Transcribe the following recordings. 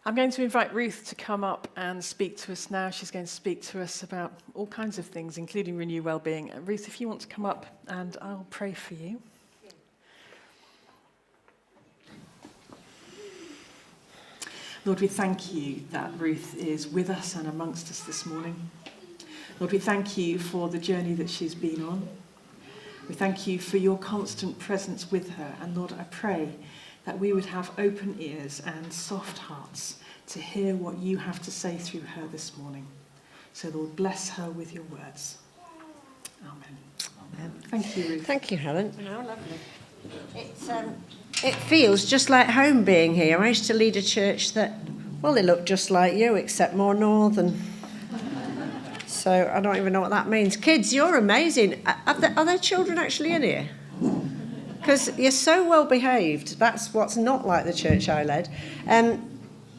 I'm going to invite Ruth to come up and speak to us now. She's going to speak to us about all kinds of things, including Renew Wellbeing. Ruth, if you want to come up, and I'll pray for you. Lord, we thank you that Ruth is with us and amongst us this morning. Lord, we thank you for the journey that she's been on. We thank you for your constant presence with her. And Lord, I pray that we would have open ears and soft hearts to hear what you have to say through her this morning. So Lord, bless her with your words. Amen. Amen. Thank you, Ruth. Thank you, Helen. How lovely. It feels just like home being here. I used to lead a church that, well, they look just like you, except more northern. So I don't even know what that means. Kids, you're amazing. Are there children actually in here? Because you're so well behaved. That's what's not like the church I led.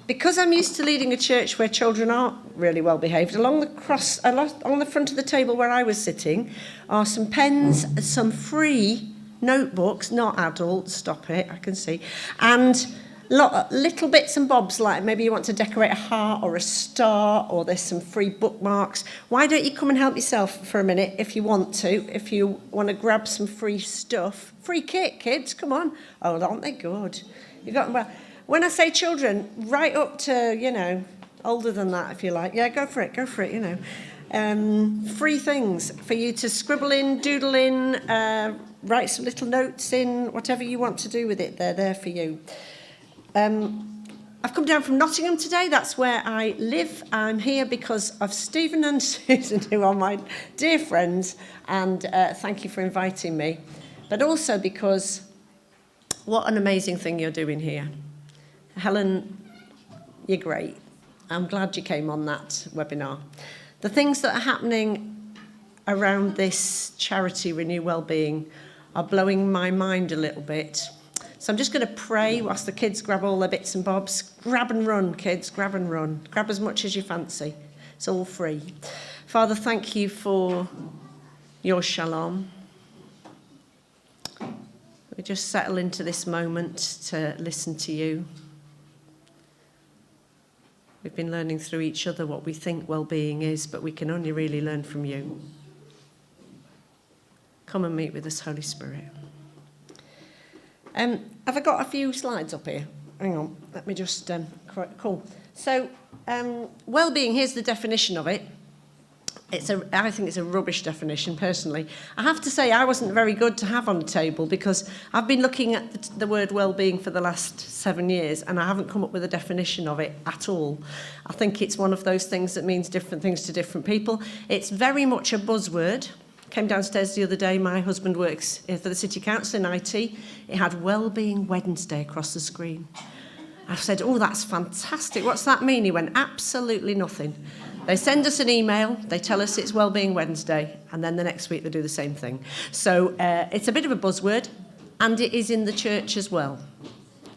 Because I'm used to leading a church where children aren't really well behaved, along the front of the table where I was sitting are some pens, some free notebooks, not adult, stop it, I can see, and little bits and bobs, like maybe you want to decorate a heart or a star, or there's some free bookmarks. Why don't you come and help yourself for a minute if you want to, if you want to grab some free stuff. Free kit, kids, come on. Oh, aren't they good? Well, when I say children, right up to, older than that, if you like. Yeah, go for it, free things for you to scribble in, doodle in, write some little notes in, whatever you want to do with it, they're there for you. I've come down from Nottingham today. That's where I live. I'm here because of Stephen and Susan, who are my dear friends, and thank you for inviting me. But also because what an amazing thing you're doing here. Helen, you're great. I'm glad you came on that webinar. The things that are happening around this charity, Renew Wellbeing, are blowing my mind a little bit. So I'm just going to pray whilst the kids grab all their bits and bobs. Grab and run, kids, grab and run. Grab as much as you fancy. It's all free. Father, thank you for your shalom. We just settle into this moment to listen to you. We've been learning through each other what we think well-being is, but we can only really learn from you. Come and meet with us, Holy Spirit. Have I got a few slides up here? Hang on, let me just... cool. So, well-being, here's the definition of it. I think it's a rubbish definition, personally. I have to say I wasn't very good to have on the table because I've been looking at the word well-being for the last 7 years and I haven't come up with a definition of it at all. I think it's one of those things that means different things to different people. It's very much a buzzword. Came downstairs the other day, my husband works for the City Council in IT. It had Wellbeing Wednesday across the screen. I said, oh, that's fantastic. What's that mean? He went, absolutely nothing. They send us an email, they tell us it's Wellbeing Wednesday, and then the next week they do the same thing. So it's a bit of a buzzword, and it is in the church as well.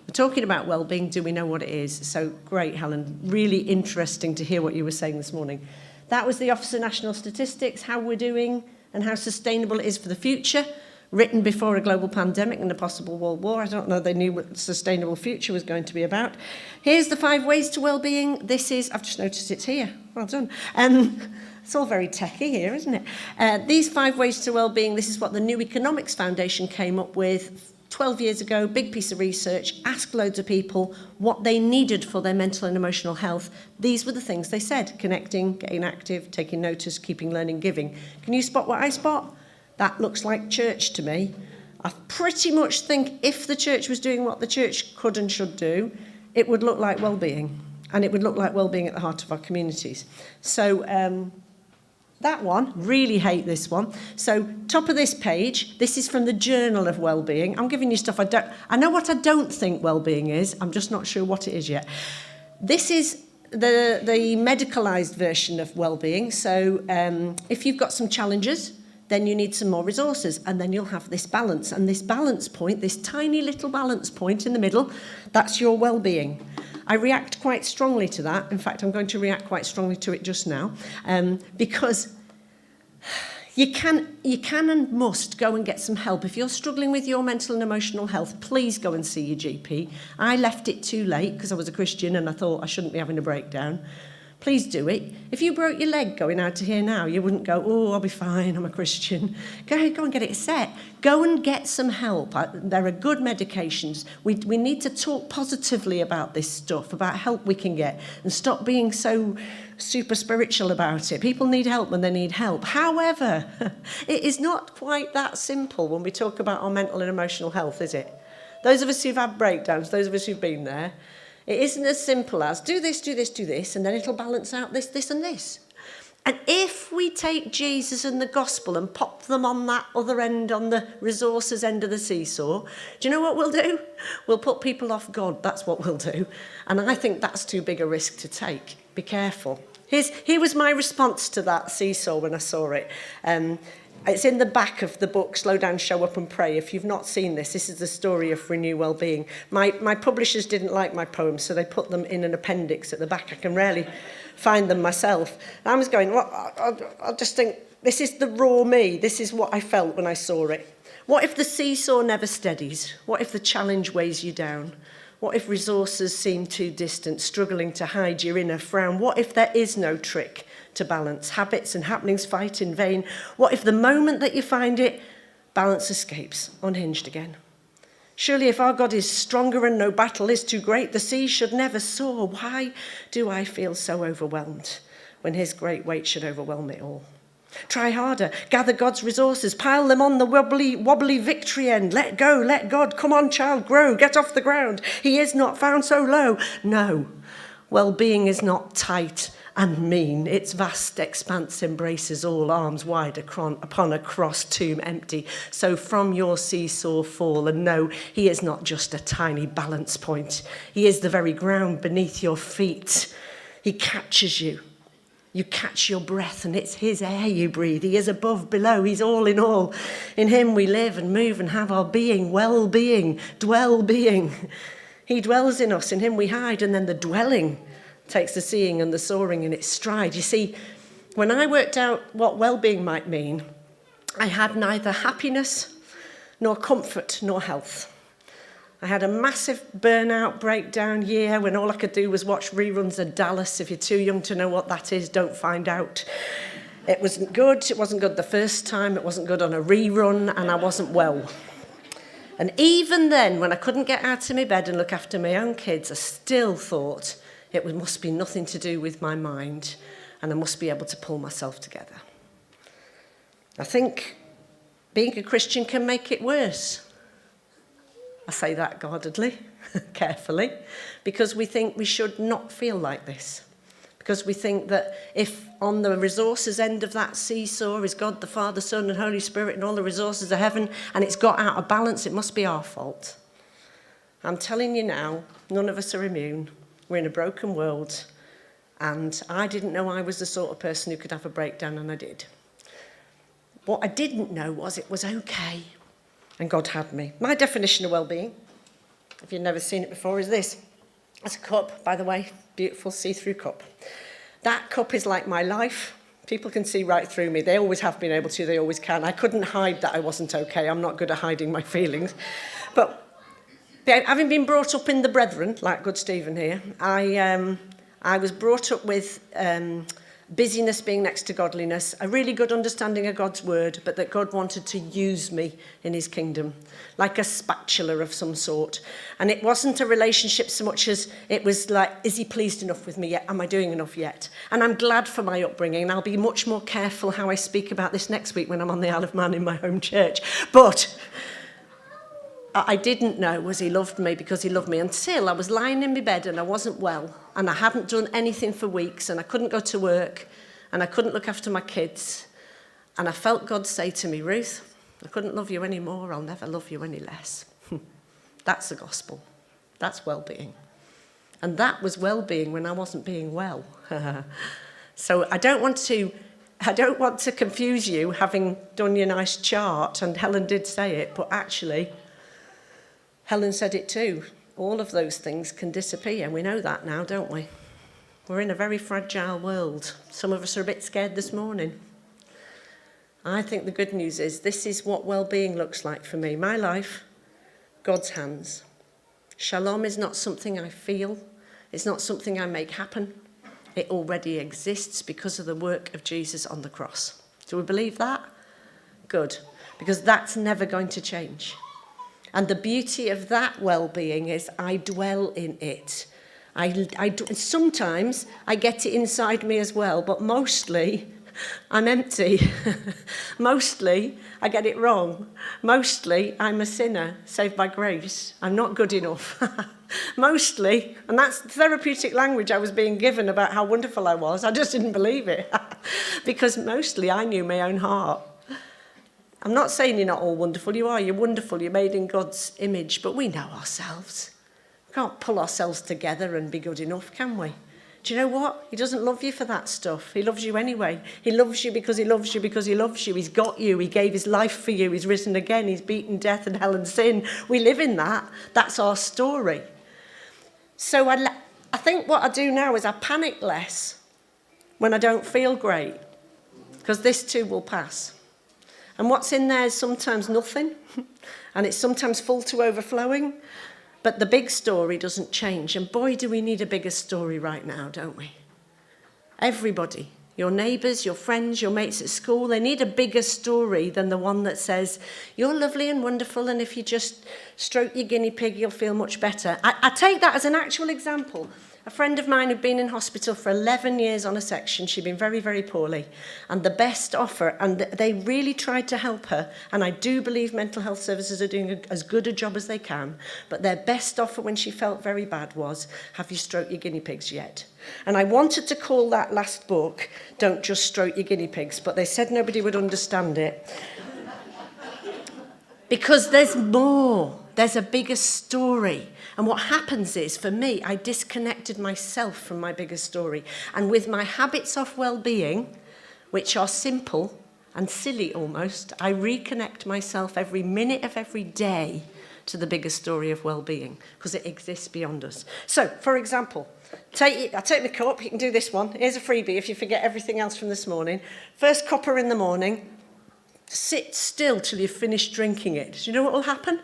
We're talking about wellbeing, do we know what it is? So great, Helen. Really interesting to hear what you were saying this morning. That was the Office of National Statistics, how we're doing and how sustainable it is for the future, written before a global pandemic and a possible world war. I don't know they knew what sustainable future was going to be about. Here's the 5 ways to wellbeing. This is, I've just noticed it's here. Well done. It's all very techy here, isn't it? These 5 ways to wellbeing, this is what the New Economics Foundation came up with 12 years ago, big piece of research, asked loads of people what they needed for their mental and emotional health. These were the things they said: connecting, getting active, taking notice, keeping learning, giving. Can you spot what I spot? That looks like church to me. I pretty much think if the church was doing what the church could and should do, it would look like well-being. And it would look like well-being at the heart of our communities. So that one, really hate this one. So top of this page, this is from the Journal of Wellbeing. I'm giving you stuff I know what I don't think well-being is. I'm just not sure what it is yet. This is the medicalised version of well-being. So if you've got some challenges, then you need some more resources, and then you'll have this balance. And this balance point, this tiny little balance point in the middle, that's your well-being. I react quite strongly to that. In fact, I'm going to react quite strongly to it just now, because You can and must go and get some help. If you're struggling with your mental and emotional health, please go and see your GP. I left it too late because I was a Christian and I thought I shouldn't be having a breakdown. Please do it. If you broke your leg going out to here now, you wouldn't go, oh, I'll be fine, I'm a Christian. Go and get it set. Go and get some help. There are good medications. We need to talk positively about this stuff, about help we can get, and stop being so super spiritual about it. People need help when they need help. However, it is not quite that simple when we talk about our mental and emotional health, is it? Those of us who've had breakdowns, those of us who've been there, it isn't as simple as do this, do this, do this, and then it'll balance out this, this, and this. And if we take Jesus and the gospel and pop them on that other end, on the resources end of the seesaw, do you know what we'll do? We'll put people off God. That's what we'll do. And I think that's too big a risk to take. Be careful. Here was my response to that seesaw when I saw it. It's in the back of the book, Slow Down, Show Up and Pray. If you've not seen this is the story of Renew Wellbeing. My publishers didn't like my poems, so they put them in an appendix at the back. I can rarely find them myself. And I was going, well, I just think, this is the raw me. This is what I felt when I saw it. What if the seesaw never steadies? What if the challenge weighs you down? What if resources seem too distant, struggling to hide your inner frown? What if there is no trick to balance? Habits and happenings fight in vain. What if the moment that you find it, balance escapes, unhinged again? Surely if our God is stronger and no battle is too great, the sea should never soar. Why do I feel so overwhelmed when his great weight should overwhelm it all? Try harder, gather God's resources, pile them on the wobbly victory end. Let go, let God, come on child, grow, get off the ground. He is not found so low. No, well-being is not tight and mean. Its vast expanse embraces all, arms wide upon a cross tomb empty. So from your seesaw fall, and no, he is not just a tiny balance point. He is the very ground beneath your feet. He catches you. You catch your breath and it's his air you breathe. He is above, below, he's all in all. In him we live and move and have our being, well-being, dwell-being. He dwells in us, in him we hide, and then the dwelling takes the seeing and the soaring in its stride. You see, when I worked out what well-being might mean, I had neither happiness nor comfort nor health. I had a massive burnout breakdown year when all I could do was watch reruns of Dallas. If you're too young to know what that is, don't find out. It wasn't good. It wasn't good the first time. It wasn't good on a rerun, and I wasn't well. And even then, when I couldn't get out of my bed and look after my own kids, I still thought it must be nothing to do with my mind, and I must be able to pull myself together. I think being a Christian can make it worse. I say that guardedly, carefully, because we think we should not feel like this. Because we think that if on the resources end of that seesaw is God, the Father, Son, and Holy Spirit, and all the resources of heaven, and it's got out of balance, it must be our fault. I'm telling you now, none of us are immune. We're in a broken world, and I didn't know I was the sort of person who could have a breakdown, and I did. What I didn't know was it was okay. And God had me. My definition of well-being, if you've never seen it before, is this. It's a cup, by the way, beautiful see-through cup. That cup is like my life. People can see right through me. They always have been able to, they always can. I couldn't hide that I wasn't okay. I'm not good at hiding my feelings. But having been brought up in the brethren, like good Stephen here, I was brought up with busyness being next to godliness, a really good understanding of God's word, but that God wanted to use me in his kingdom, like a spatula of some sort. And it wasn't a relationship so much as it was like, is he pleased enough with me yet? Am I doing enough yet? And I'm glad for my upbringing, and I'll be much more careful how I speak about this next week when I'm on the Isle of Man in my home church. But I didn't know was he loved me because he loved me until I was lying in my bed and I wasn't well and I hadn't done anything for weeks and I couldn't go to work and I couldn't look after my kids, and I felt God say to me, Ruth, I couldn't love you any more, I'll never love you any less. That's the gospel. That's well-being. And that was well-being when I wasn't being well. So I don't want to confuse you having done your nice chart, and Helen did say it, but actually Helen said it too. All of those things can disappear, and we know that now, don't we? We're in a very fragile world. Some of us are a bit scared this morning. I think the good news is this is what well-being looks like for me. My life, God's hands. Shalom is not something I feel. It's not something I make happen. It already exists because of the work of Jesus on the cross. Do we believe that? Good. Because that's never going to change. And the beauty of that well-being is I dwell in it. Sometimes I get it inside me as well, but mostly I'm empty. Mostly I get it wrong. Mostly I'm a sinner saved by grace. I'm not good enough. Mostly, and that's therapeutic language I was being given about how wonderful I was. I just didn't believe it. Because mostly I knew my own heart. I'm not saying you're not all wonderful. You are. You're wonderful. You're made in God's image. But we know ourselves. We can't pull ourselves together and be good enough, can we? Do you know what? He doesn't love you for that stuff. He loves you anyway. He loves you because he loves you because he loves you. He's got you. He gave his life for you. He's risen again. He's beaten death and hell and sin. We live in that. That's our story. So I think what I do now is I panic less when I don't feel great, because this too will pass. And what's in there is sometimes nothing, and it's sometimes full to overflowing, but the big story doesn't change. And boy, do we need a bigger story right now, don't we? Everybody, your neighbours, your friends, your mates at school, they need a bigger story than the one that says, you're lovely and wonderful, and if you just stroke your guinea pig, you'll feel much better. I take that as an actual example. A friend of mine had been in hospital for 11 years on a section. She'd been very, very poorly. And the best offer, and they really tried to help her, and I do believe mental health services are doing as good a job as they can, but their best offer when she felt very bad was, have you stroked your guinea pigs yet? And I wanted to call that last book, Don't Just Stroke Your Guinea Pigs, but they said nobody would understand it. Because there's more. There's a bigger story. And what happens is, for me, I disconnected myself from my bigger story. And with my habits of well-being, which are simple and silly almost, I reconnect myself every minute of every day to the bigger story of well-being, because it exists beyond us. So, for example, I take my cup. You can do this one. Here's a freebie if you forget everything else from this morning. First cuppa in the morning. Sit still till you've finished drinking it. Do you know what will happen?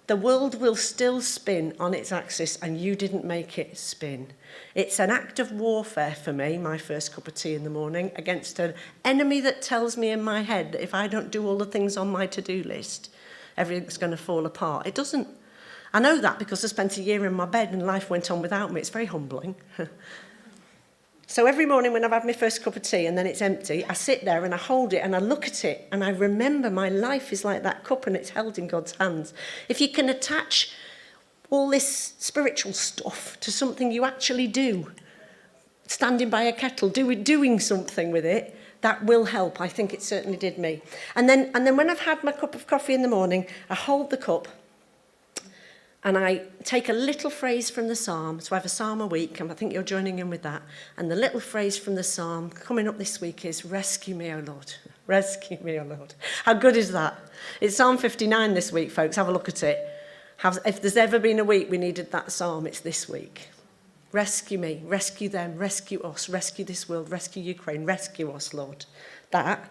The world will still spin on its axis, and you didn't make it spin. It's an act of warfare for me, my first cup of tea in the morning, against an enemy that tells me in my head that if I don't do all the things on my to-do list, everything's going to fall apart. It doesn't. I know that because I spent a year in my bed and life went on without me. It's very humbling. So every morning when I've had my first cup of tea and then it's empty, I sit there and I hold it and I look at it and I remember my life is like that cup and it's held in God's hands. If you can attach all this spiritual stuff to something you actually do, standing by a kettle, doing something with it, that will help. I think it certainly did me. And then when I've had my cup of coffee in the morning, I hold the cup and I take a little phrase from the psalm. So I have a psalm a week, and I think you're joining in with that. And the little phrase from the psalm coming up this week is, rescue me, O Lord. Rescue me, O Lord. How good is that? It's Psalm 59 this week, folks. Have a look at it. If there's ever been a week we needed that psalm, it's this week. Rescue me, rescue them, rescue us, rescue this world, rescue Ukraine, rescue us, Lord. That.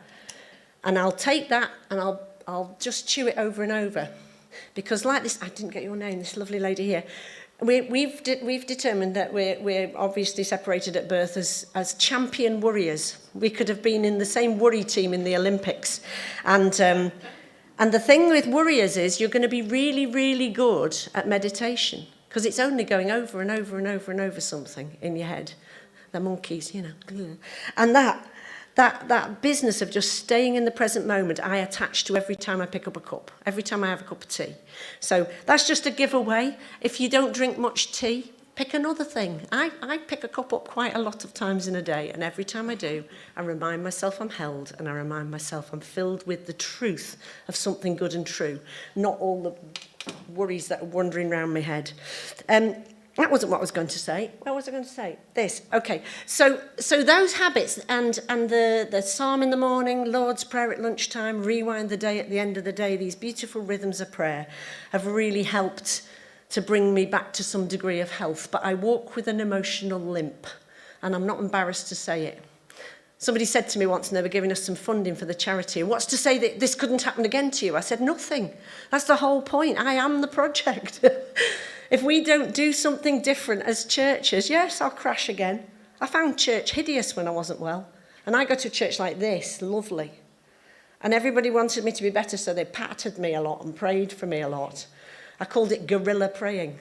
And I'll take that and I'll just chew it over and over. Because like this, I didn't get your name, this lovely lady here. We've determined that we're obviously separated at birth as champion worriers. We could have been in the same worry team in the Olympics. And the thing with worriers is you're going to be really, really good at meditation, because it's only going over and over and over and over something in your head. The monkeys, you know. And that business of just staying in the present moment, I attach to every time I pick up a cup, every time I have a cup of tea. So that's just a giveaway. If you don't drink much tea, pick another thing. I pick a cup up quite a lot of times in a day, and every time I do, I remind myself I'm held, and I remind myself I'm filled with the truth of something good and true, not all the worries that are wandering around my head. That wasn't what I was going to say. What was I going to say? This. Okay. So those habits and the psalm in the morning, Lord's Prayer at lunchtime, rewind the day at the end of the day, these beautiful rhythms of prayer have really helped to bring me back to some degree of health. But I walk with an emotional limp, and I'm not embarrassed to say it. Somebody said to me once, and they were giving us some funding for the charity, what's to say that this couldn't happen again to you? I said, nothing. That's the whole point. I am the project. If we don't do something different as churches, yes, I'll crash again. I found church hideous when I wasn't well. And I go to a church like this, lovely. And everybody wanted me to be better, so they patted me a lot and prayed for me a lot. I called it guerrilla praying,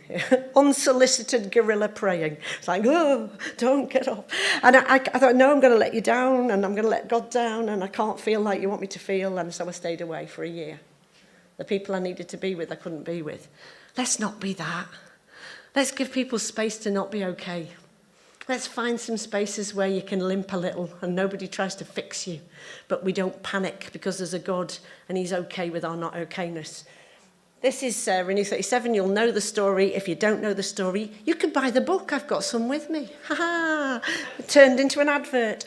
unsolicited guerrilla praying. It's like, oh, don't get off. And I thought, no, I'm going to let you down, and I'm going to let God down, and I can't feel like you want me to feel, and so I stayed away for a year. The people I needed to be with, I couldn't be with. Let's not be that. Let's give people space to not be okay. Let's find some spaces where you can limp a little and nobody tries to fix you, but we don't panic because there's a God and he's okay with our not okayness. This is Renew 37. You'll know the story. If you don't know the story, you can buy the book. I've got some with me. Ha-ha! It turned into an advert.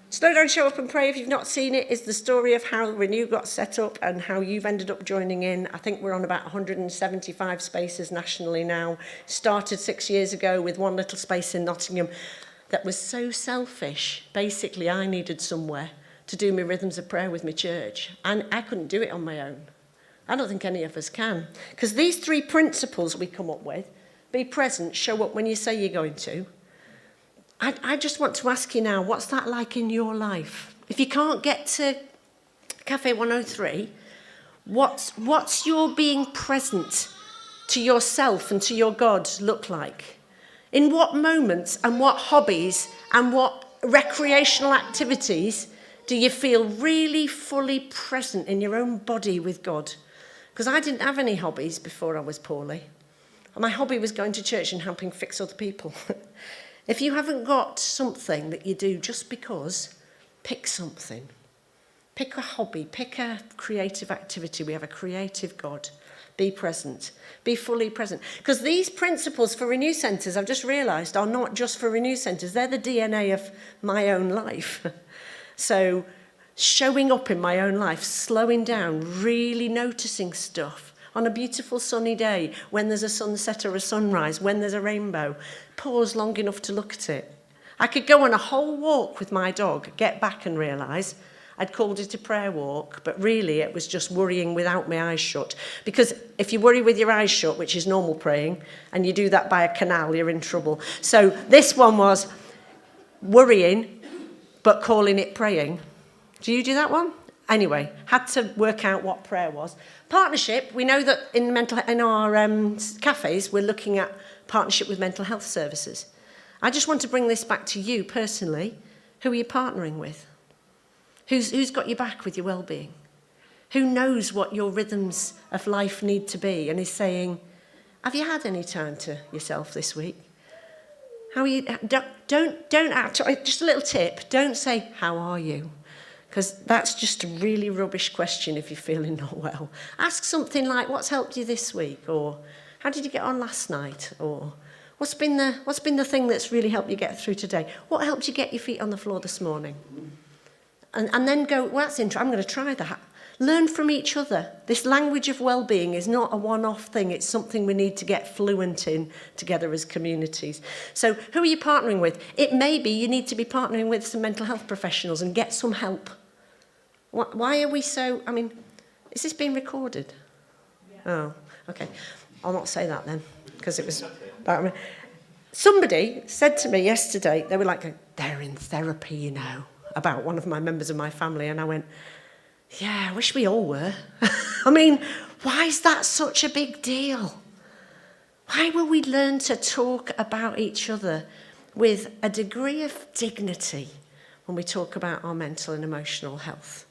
Slow Down, Show Up and Pray, if you've not seen it, is the story of how Renew got set up and how you've ended up joining in. I think we're on about 175 spaces nationally now. Started 6 years ago with one little space in Nottingham that was so selfish. Basically, I needed somewhere to do my rhythms of prayer with my church, and I couldn't do it on my own. I don't think any of us can. Because these 3 principles we come up with, be present, show up when you say you're going to. I just want to ask you now, what's that like in your life? If you can't get to Cafe 103, what's your being present to yourself and to your God look like? In what moments and what hobbies and what recreational activities do you feel really fully present in your own body with God? Because I didn't have any hobbies before I was poorly. My hobby was going to church and helping fix other people. If you haven't got something that you do just because, pick something. Pick a hobby, pick a creative activity. We have a creative God. Be present. Be fully present. Because these principles for Renew Centres, I've just realised, are not just for Renew Centres. They're the DNA of my own life. So showing up in my own life, slowing down, really noticing stuff. On a beautiful sunny day, when there's a sunset or a sunrise, when there's a rainbow, pause long enough to look at it. I could go on a whole walk with my dog, get back and realise I'd called it a prayer walk, but really it was just worrying without my eyes shut. Because if you worry with your eyes shut, which is normal praying, and you do that by a canal, you're in trouble. So this one was worrying, but calling it praying. Do you do that one? Anyway, had to work out what prayer was. Partnership, we know that in our cafes, we're looking at partnership with mental health services. I just want to bring this back to you personally. Who are you partnering with? Who's got your back with your well-being? Who knows what your rhythms of life need to be and is saying, have you had any time to yourself this week? How are you? Don't just a little tip, don't say, how are you? Because that's just a really rubbish question if you're feeling not well. Ask something like, what's helped you this week? Or how did you get on last night? Or what's been the thing that's really helped you get through today? What helped you get your feet on the floor this morning? And then go, well, that's interesting, I'm going to try that. Learn from each other. This language of well-being is not a one-off thing. It's something we need to get fluent in together as communities. So who are you partnering with? It may be you need to be partnering with some mental health professionals and get some help. Why are we so... I mean, is this being recorded? Yeah. Oh, okay. I'll not say that then, because it was... Somebody said to me yesterday, they were like, they're in therapy, you know, about one of my members of my family, and I went, yeah, I wish we all were. I mean, why is that such a big deal? Why will we learn to talk about each other with a degree of dignity when we talk about our mental and emotional health?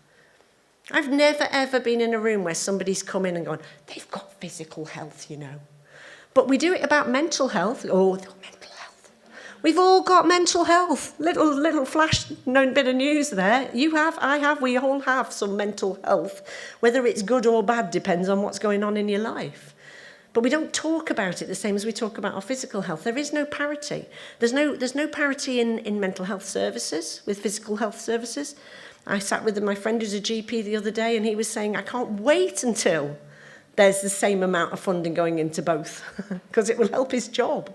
I've never, ever been in a room where somebody's come in and gone, they've got physical health, you know. But we do it about mental health. Oh, they've got mental health. We've all got mental health. Little flash bit of news there. You have, I have, we all have some mental health. Whether it's good or bad depends on what's going on in your life. But we don't talk about it the same as we talk about our physical health. There is no parity. There's no parity in mental health services with physical health services. I sat with my friend who's a GP the other day, and he was saying, I can't wait until there's the same amount of funding going into both, because it will help his job.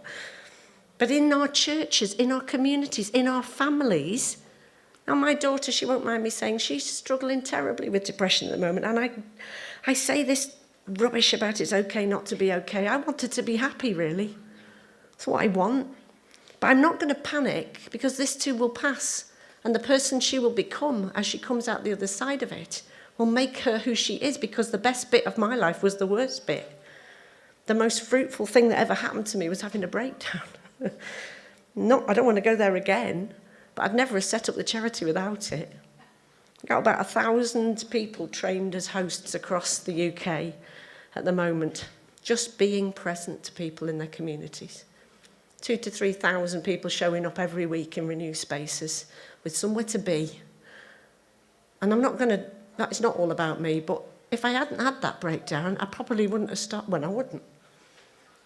But in our churches, in our communities, in our families, Now, my daughter, she won't mind me saying, she's struggling terribly with depression at the moment. And I say this rubbish about it's okay not to be okay. I want her to be happy, really. That's what I want. But I'm not going to panic, because this too will pass. And the person she will become as she comes out the other side of it will make her who she is, because the best bit of my life was the worst bit. The most fruitful thing that ever happened to me was having a breakdown. I don't want to go there again, but I'd never have set up the charity without it. I've got about 1,000 people trained as hosts across the UK at the moment, just being present to people in their communities. 2,000 to 3,000 people showing up every week in Renew Spaces with somewhere to be. And it's not all about me, but if I hadn't had that breakdown, I probably wouldn't have started. Well, I wouldn't.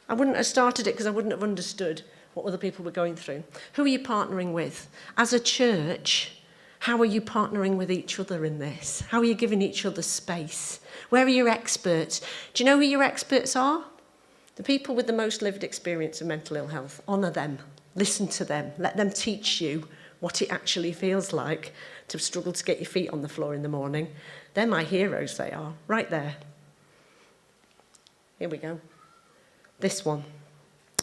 I wouldn't have started it because I wouldn't have understood what other people were going through. Who are you partnering with? As a church, how are you partnering with each other in this? How are you giving each other space? Where are your experts? Do you know who your experts are? The people with the most lived experience of mental ill health. Honour them. Listen to them. Let them teach you what it actually feels like to struggle to get your feet on the floor in the morning. They're my heroes, they are. Right there. Here we go. This one.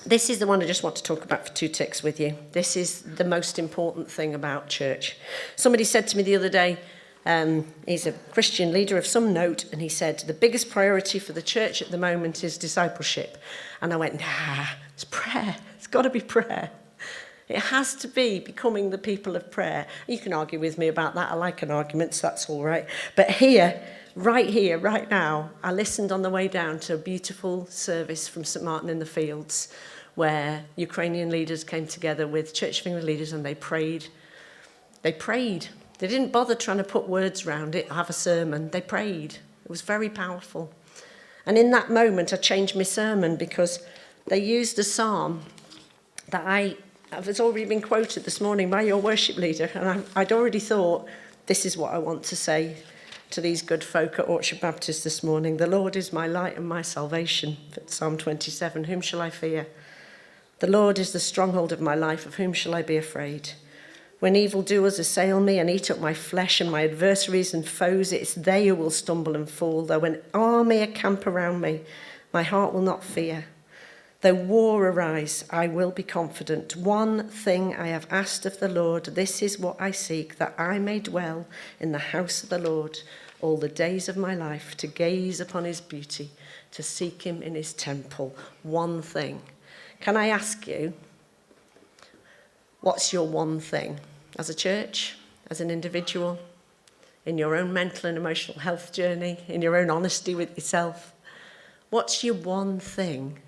This is the one I just want to talk about for 2 ticks with you. This is the most important thing about church. Somebody said to me the other day, he's a Christian leader of some note, and he said, the biggest priority for the church at the moment is discipleship. And I went, nah, it's prayer. It's got to be prayer. It has to be becoming the people of prayer. You can argue with me about that. I like an argument, so that's all right. But here, right now, I listened on the way down to a beautiful service from St. Martin in the Fields, where Ukrainian leaders came together with Church of England leaders, and they prayed. They prayed. They didn't bother trying to put words around it or have a sermon. They prayed. It was very powerful. And in that moment, I changed my sermon, because they used a psalm that it's already been quoted this morning by your worship leader, and I'd already thought, this is what I want to say to these good folk at Orchard Baptist this morning. The Lord is my light and my salvation. Psalm 27, whom shall I fear? The Lord is the stronghold of my life, of whom shall I be afraid? When evildoers assail me and eat up my flesh, and my adversaries and foes, it's they who will stumble and fall. Though an army encamp around me, my heart will not fear. Though war arise, I will be confident. One thing I have asked of the Lord, this is what I seek, that I may dwell in the house of the Lord all the days of my life, to gaze upon his beauty, to seek him in his temple. One thing. Can I ask you, what's your one thing? As a church, as an individual, in your own mental and emotional health journey, in your own honesty with yourself, what's your one thing?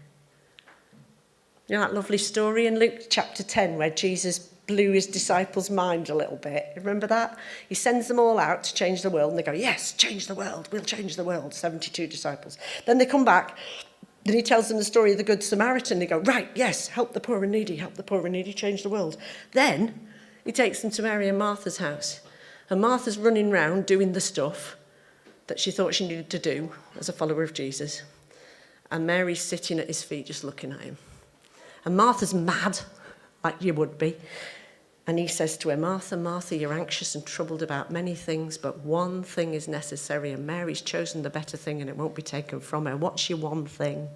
You know that lovely story in Luke chapter 10 where Jesus blew his disciples' mind a little bit? Remember that? He sends them all out to change the world, and they go, yes, change the world, we'll change the world, 72 disciples. Then they come back, and he tells them the story of the Good Samaritan. They go, right, yes, help the poor and needy, change the world. Then he takes them to Mary and Martha's house, and Martha's running round doing the stuff that she thought she needed to do as a follower of Jesus, and Mary's sitting at his feet just looking at him. And Martha's mad, like you would be. And he says to her, Martha, Martha, you're anxious and troubled about many things, but one thing is necessary, and Mary's chosen the better thing, and it won't be taken from her. What's your one thing?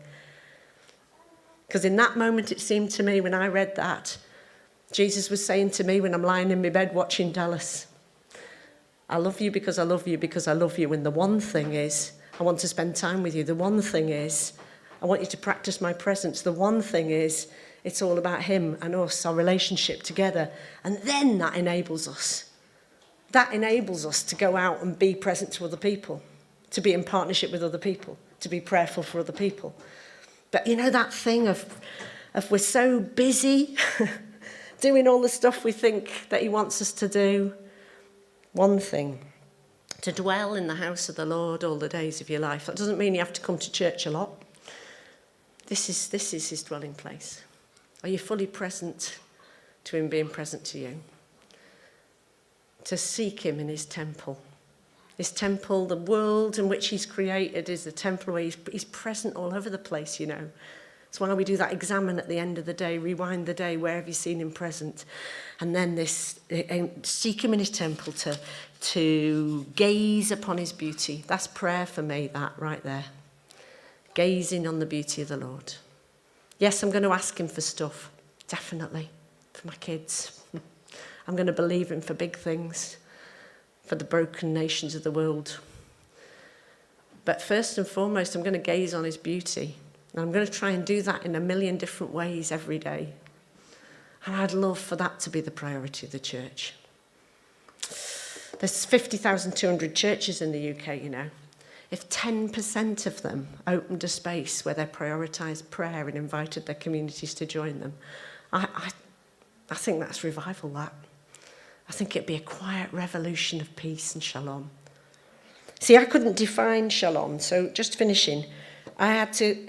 Because in that moment, it seemed to me when I read that, Jesus was saying to me when I'm lying in my bed watching Dallas, I love you because I love you because I love you. And the one thing is, I want to spend time with you. The one thing is, I want you to practice my presence. The one thing is, it's all about him and us, our relationship together. And then that enables us. That enables us to go out and be present to other people, to be in partnership with other people, to be prayerful for other people. But you know that thing of we're so busy doing all the stuff we think that he wants us to do. One thing, to dwell in the house of the Lord all the days of your life. That doesn't mean you have to come to church a lot. This is his dwelling place. Are you fully present to him being present to you? To seek him in his temple. His temple, the world in which he's created, is the temple where he's present all over the place, you know. It's why we do that examine at the end of the day, rewind the day, where have you seen him present? And then this, seek him in his temple, to gaze upon his beauty. That's prayer for me, that right there. Gazing on the beauty of the Lord. Yes, I'm going to ask him for stuff, definitely, for my kids. I'm going to believe him for big things, for the broken nations of the world. But first and foremost, I'm going to gaze on his beauty. And I'm going to try and do that in a million different ways every day. And I'd love for that to be the priority of the church. There's 50,200 churches in the UK, you know. If 10% of them opened a space where they prioritised prayer and invited their communities to join them, I think that's revival, that. I think it'd be a quiet revolution of peace and shalom. See, I couldn't define shalom, so just finishing, I had to,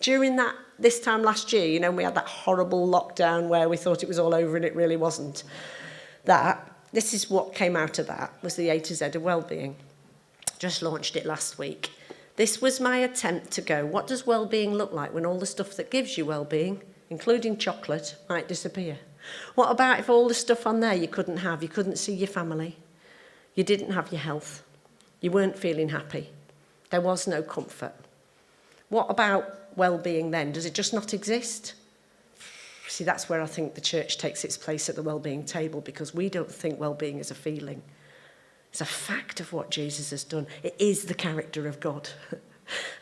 during this time last year, you know, we had that horrible lockdown where we thought it was all over and it really wasn't. This is what came out of that, was the A to Z of Wellbeing. Just launched it last week. This was my attempt to go, what does well-being look like when all the stuff that gives you well-being, including chocolate, might disappear? What about if all the stuff on there you couldn't have? You couldn't see your family. You didn't have your health. You weren't feeling happy. There was no comfort. What about well-being then? Does it just not exist? See, that's where I think the church takes its place at the well-being table, because we don't think well-being is a feeling. It's a fact of what Jesus has done. It is the character of God.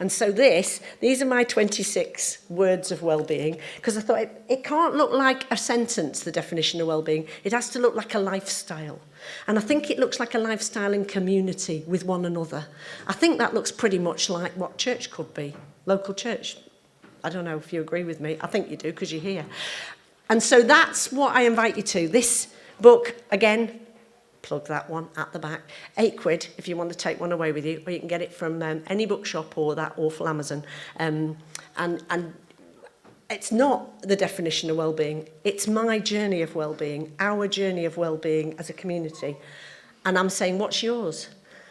And so these are my 26 words of well-being, because I thought it can't look like a sentence, the definition of well-being. It has to look like a lifestyle. And I think it looks like a lifestyle in community with one another. I think that looks pretty much like what church could be, local church. I don't know if you agree with me. I think you do, because you're here. And so that's what I invite you to. This book, again, plug that one at the back. £8 if you want to take one away with you, or you can get it from any bookshop or that awful Amazon. And it's not the definition of well-being. It's my journey of well-being, our journey of well-being as a community. And I'm saying, what's yours?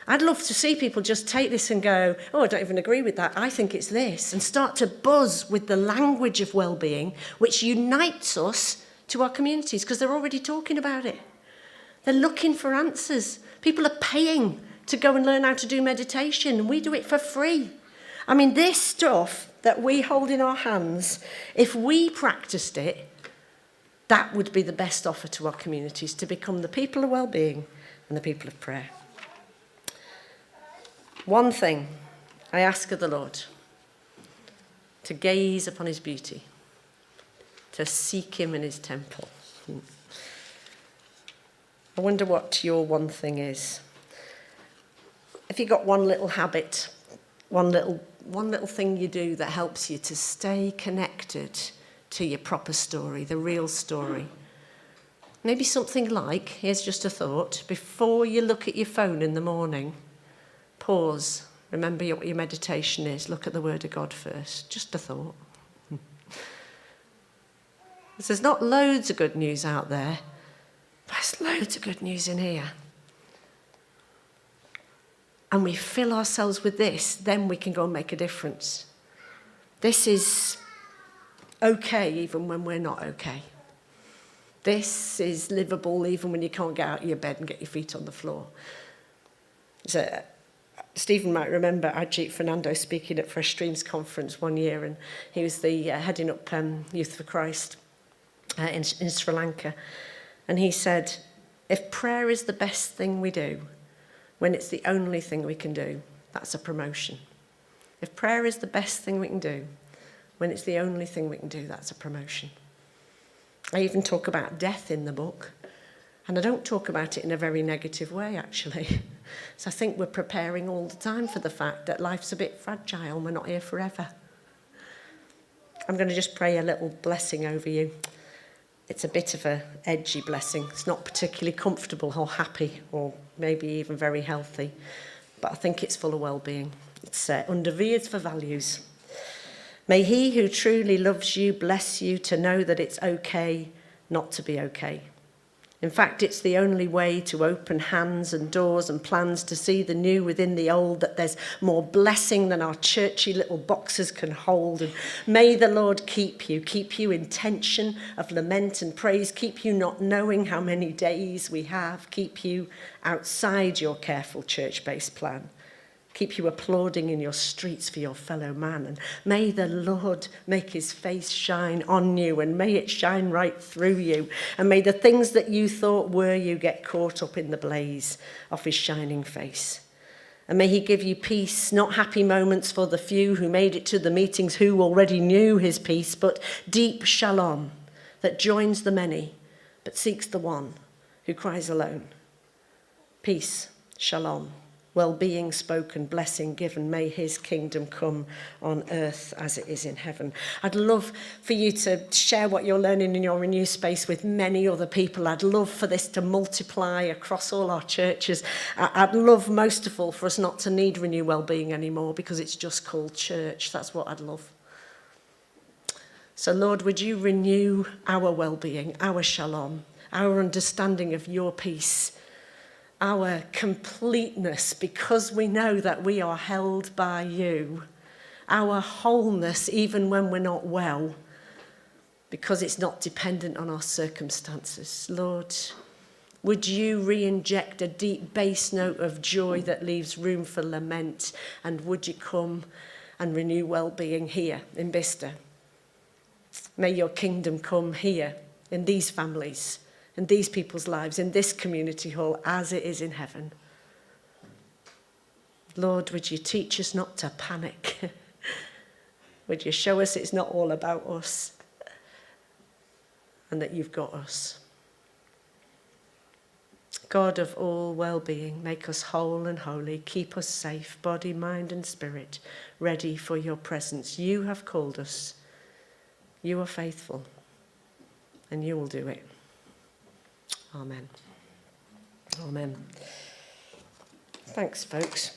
I'd love to see people just take this and go, oh, I don't even agree with that. I think it's this. And start to buzz with the language of well-being, which unites us to our communities, because they're already talking about it. They're looking for answers. People are paying to go and learn how to do meditation, and we do it for free. I mean, this stuff that we hold in our hands, if we practiced it, that would be the best offer to our communities, to become the people of well-being and the people of prayer. One thing I ask of the Lord, to gaze upon his beauty, to seek him in his temple. I wonder what your one thing is. If you've got one little habit, one little thing you do that helps you to stay connected to your proper story, the real story. Maybe something like, here's just a thought, before you look at your phone in the morning, pause, remember what your meditation is, look at the Word of God first, just a thought. There's not loads of good news out there, but there's loads of good news in here. And we fill ourselves with this, then we can go and make a difference. This is okay even when we're not okay. This is livable even when you can't get out of your bed and get your feet on the floor. So, Stephen might remember Ajit Fernando speaking at Fresh Streams conference one year, and he was the heading up Youth for Christ in Sri Lanka. And he said, if prayer is the best thing we do, when it's the only thing we can do, that's a promotion. If prayer is the best thing we can do, when it's the only thing we can do, that's a promotion. I even talk about death in the book, and I don't talk about it in a very negative way, actually. So I think we're preparing all the time for the fact that life's a bit fragile and we're not here forever. I'm going to just pray a little blessing over you. It's a bit of an edgy blessing. It's not particularly comfortable or happy or maybe even very healthy, but I think it's full of well-being. It's under V's for values. May he who truly loves you bless you to know that it's okay not to be okay. In fact, it's the only way to open hands and doors and plans to see the new within the old, that there's more blessing than our churchy little boxes can hold. And may the Lord keep you in tension of lament and praise, keep you not knowing how many days we have, keep you outside your careful church-based plan. Keep you applauding in your streets for your fellow man. And may the Lord make his face shine on you, and may it shine right through you. And may the things that you thought were you get caught up in the blaze of his shining face. And may he give you peace, not happy moments for the few who made it to the meetings who already knew his peace, but deep shalom that joins the many, but seeks the one who cries alone. Peace, shalom. Well-being spoken, blessing given, may his kingdom come on earth as it is in heaven. I'd love for you to share what you're learning in your Renew space with many other people. I'd love for this to multiply across all our churches. I'd love most of all for us not to need Renew Wellbeing anymore, because it's just called church. That's what I'd love. So Lord, would you renew our well-being, our shalom, our understanding of your peace, our completeness, because we know that we are held by you, our wholeness even when we're not well, because it's not dependent on our circumstances. Lord, would you re-inject a deep bass note of joy that leaves room for lament, and would you come and renew well-being here in Bicester? May your kingdom come here in these families, in these people's lives, in this community hall, as it is in heaven. Lord, would you teach us not to panic? Would you show us it's not all about us, and that you've got us? God of all well-being, make us whole and holy. Keep us safe, body, mind and spirit, ready for your presence. You have called us. You are faithful, and you will do it. Amen. Amen. Thanks, folks.